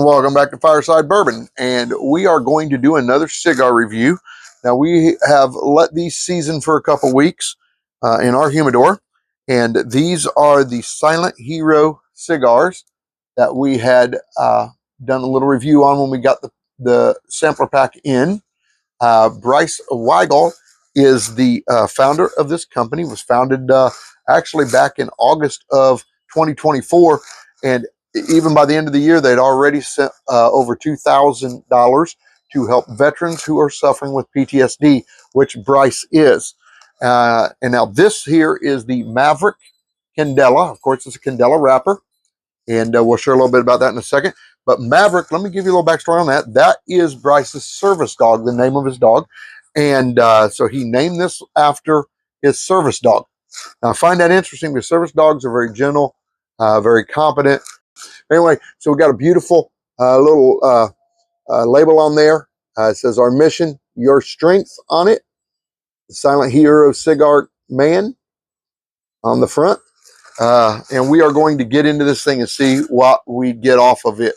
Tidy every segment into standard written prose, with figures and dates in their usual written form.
Welcome back to Fireside Bourbon, and we are going to do another cigar review. Now, we have let these season for a couple weeks in our humidor, and these are the Silent Hero cigars that we had done a little review on when we got the sampler pack in. Bryce Weigel is the founder of this company. Was founded actually back in August of 2024, and even by the end of the year, they'd already sent over $2,000 to help veterans who are suffering with PTSD, which Bryce is. And now this here is the Maverick Candela. Of course, it's a Candela wrapper, and we'll share a little bit about that in a second. But Maverick, let me give you a little backstory on that. That is Bryce's service dog, the name of his dog. And so he named this after his service dog. Now, I find that interesting because service dogs are very gentle, very competent. Anyway, so we got a beautiful little label on there. It says, "Our mission, your strength" on it. The Silent Hero Cigar Man on the front. And we are going to get into this thing and see what we get off of it.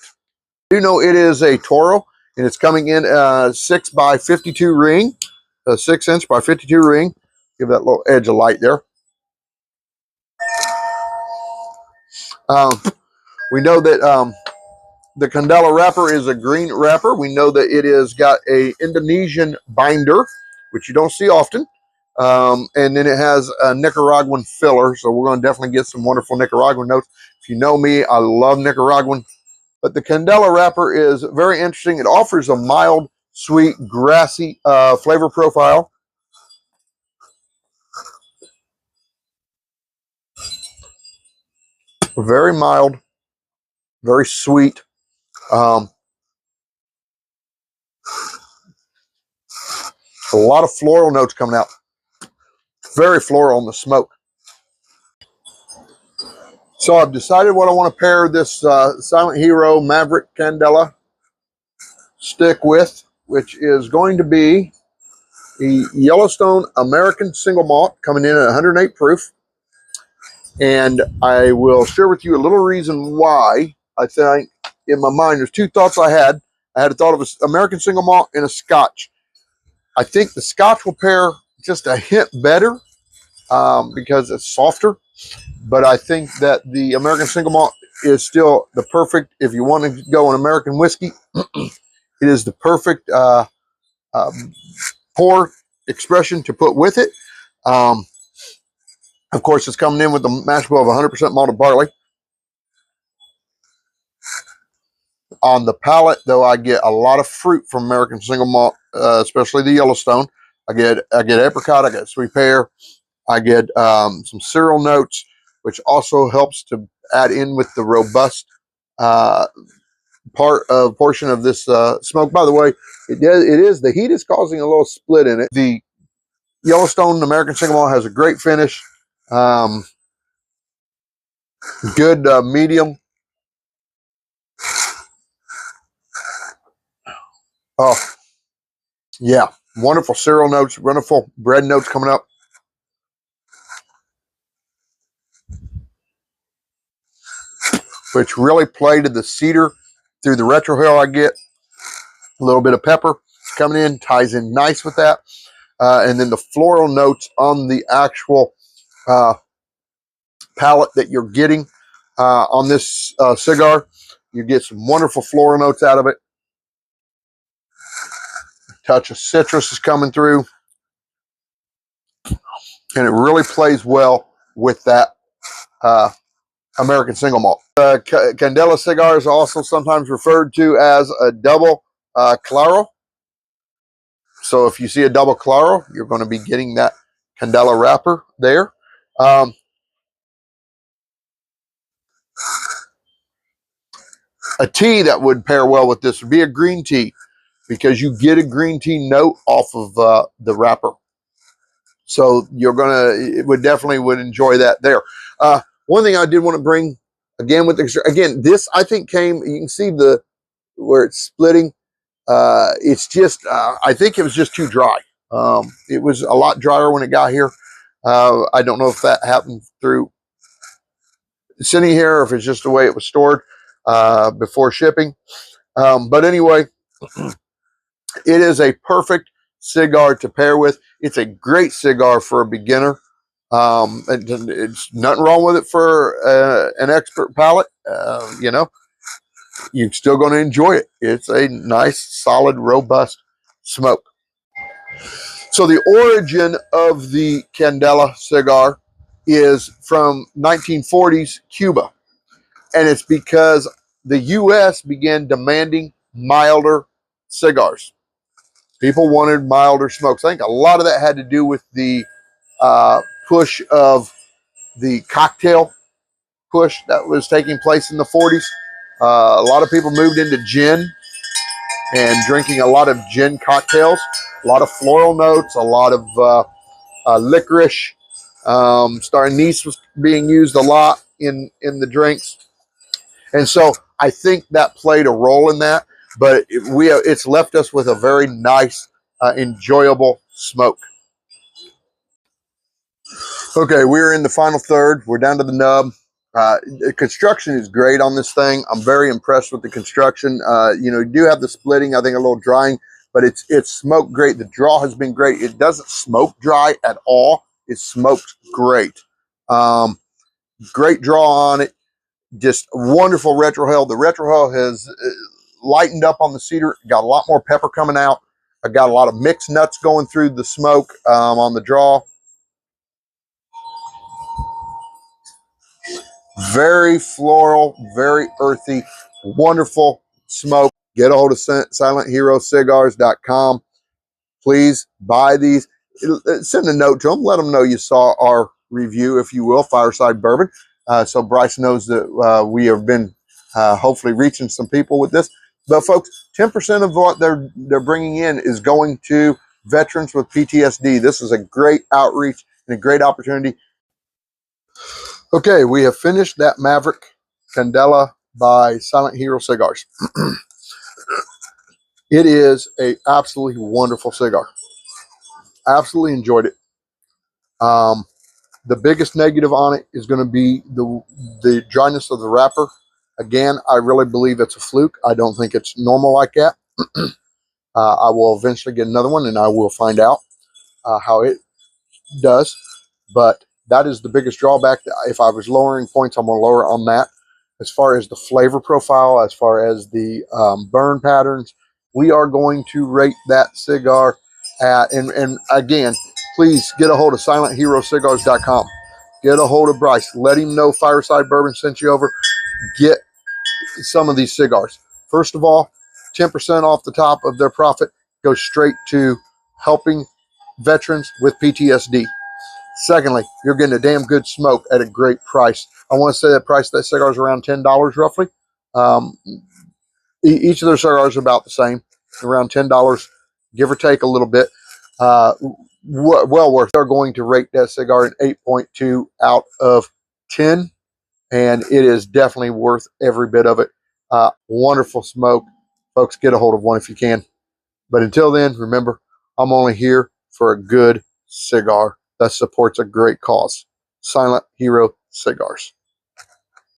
I do know it is a Toro, and it's coming in 6 by 52 ring, a 6-inch by 52 ring. Give that little edge of light there. We know that the Candela wrapper is a green wrapper. We know that it has got a Indonesian binder, which you don't see often. And then it has a Nicaraguan filler. So we're going to definitely get some wonderful Nicaraguan notes. If you know me, I love Nicaraguan. But the Candela wrapper is very interesting. It offers a mild, sweet, grassy flavor profile. Very mild, very sweet. A lot of floral notes coming out. Very floral in the smoke. So I've decided what I want to pair this Silent Hero Maverick Candela stick with, which is going to be the Yellowstone American Single Malt coming in at 108 proof. And I will share with you a little reason why I think in my mind, there's two thoughts I had. I had a thought of an American Single Malt and a Scotch. I think the Scotch will pair just a hint better because it's softer. But I think that the American Single Malt is still the perfect, if you want to go an American whiskey, it is the perfect pour expression to put with it. Of course, it's coming in with the mash bill of 100% malted barley. On the palate, though, I get a lot of fruit from American Single Malt, especially the Yellowstone. I get apricot, I get sweet pear, I get some cereal notes, which also helps to add in with the robust portion of this smoke. By the way, the heat is causing a little split in it. The Yellowstone American Single Malt has a great finish, good medium. Oh, yeah, wonderful cereal notes, wonderful bread notes coming up. Which really play to the cedar through the retrohale. I get a little bit of pepper coming in, ties in nice with that. And then the floral notes on the actual palette that you're getting on this cigar. You get some wonderful floral notes out of it. Touch of citrus is coming through. And it really plays well with that American Single Malt. Candela cigar is also sometimes referred to as a double Claro. So if you see a double Claro, you're going to be getting that Candela wrapper there. A tea that would pair well with this would be a green tea, because you get a green tea note off of the wrapper. So it would definitely enjoy that there. One thing I did want to bring again this I think came, you can see where it's splitting. It's just, I think it was just too dry. It was a lot drier when it got here. I don't know if that happened through sitting here or if it's just the way it was stored. before shipping. But anyway, it is a perfect cigar to pair with. It's a great cigar for a beginner. It's nothing wrong with it for an expert palate. You know, you're still going to enjoy it. It's a nice, solid, robust smoke. So the origin of the Candela cigar is from 1940s Cuba. And it's because the U.S. began demanding milder cigars. People wanted milder smokes. I think a lot of that had to do with the push of the cocktail push that was taking place in the 40s. A lot of people moved into gin and drinking a lot of gin cocktails, a lot of floral notes, a lot of licorice. Star anise was being used a lot in the drinks. And so I think that played a role in that, but it's left us with a very nice, enjoyable smoke. Okay, we're in the final third. We're down to the nub. The construction is great on this thing. I'm very impressed with the construction. You know, you do have the splitting, I think a little drying, but it's smoked great. The draw has been great. It doesn't smoke dry at all. It smokes great. Great draw on it. Just wonderful retrohale. The retrohale has lightened up on the cedar. Got a lot more pepper coming out. I got a lot of mixed nuts going through the smoke on the draw. Very floral, very earthy, wonderful smoke. Get a hold of SilentHeroCigars.com. Please buy these. Send a note to them. Let them know you saw our review, if you will, Fireside Bourbon. So Bryce knows that we have been hopefully reaching some people with this. But folks, 10% of what they're bringing in is going to veterans with PTSD. This is a great outreach and a great opportunity. Okay, we have finished that Maverick Candela by Silent Hero Cigars. It is a absolutely wonderful cigar. Absolutely enjoyed it. The biggest negative on it is going to be the dryness of the wrapper. Again, I really believe it's a fluke. I don't think it's normal like that. I will eventually get another one and I will find out how it does. But that is the biggest drawback. If I was lowering points, I'm going to lower on that. As far as the flavor profile, as far as the burn patterns, we are going to rate that cigar at, and again, please get a hold of SilentHeroCigars.com. Get a hold of Bryce. Let him know Fireside Bourbon sent you over. Get some of these cigars. First of all, 10% off the top of their profit goes straight to helping veterans with PTSD. Secondly, you're getting a damn good smoke at a great price. I want to say that price of that cigar is around $10 roughly. Each of their cigars are about the same, around $10, give or take a little bit. Well worth. They're going to rate that cigar an 8.2 out of 10, and it is definitely worth every bit of it. Wonderful smoke. Folks, get a hold of one if you can. But until then, remember, I'm only here for a good cigar that supports a great cause. Silent Hero Cigars.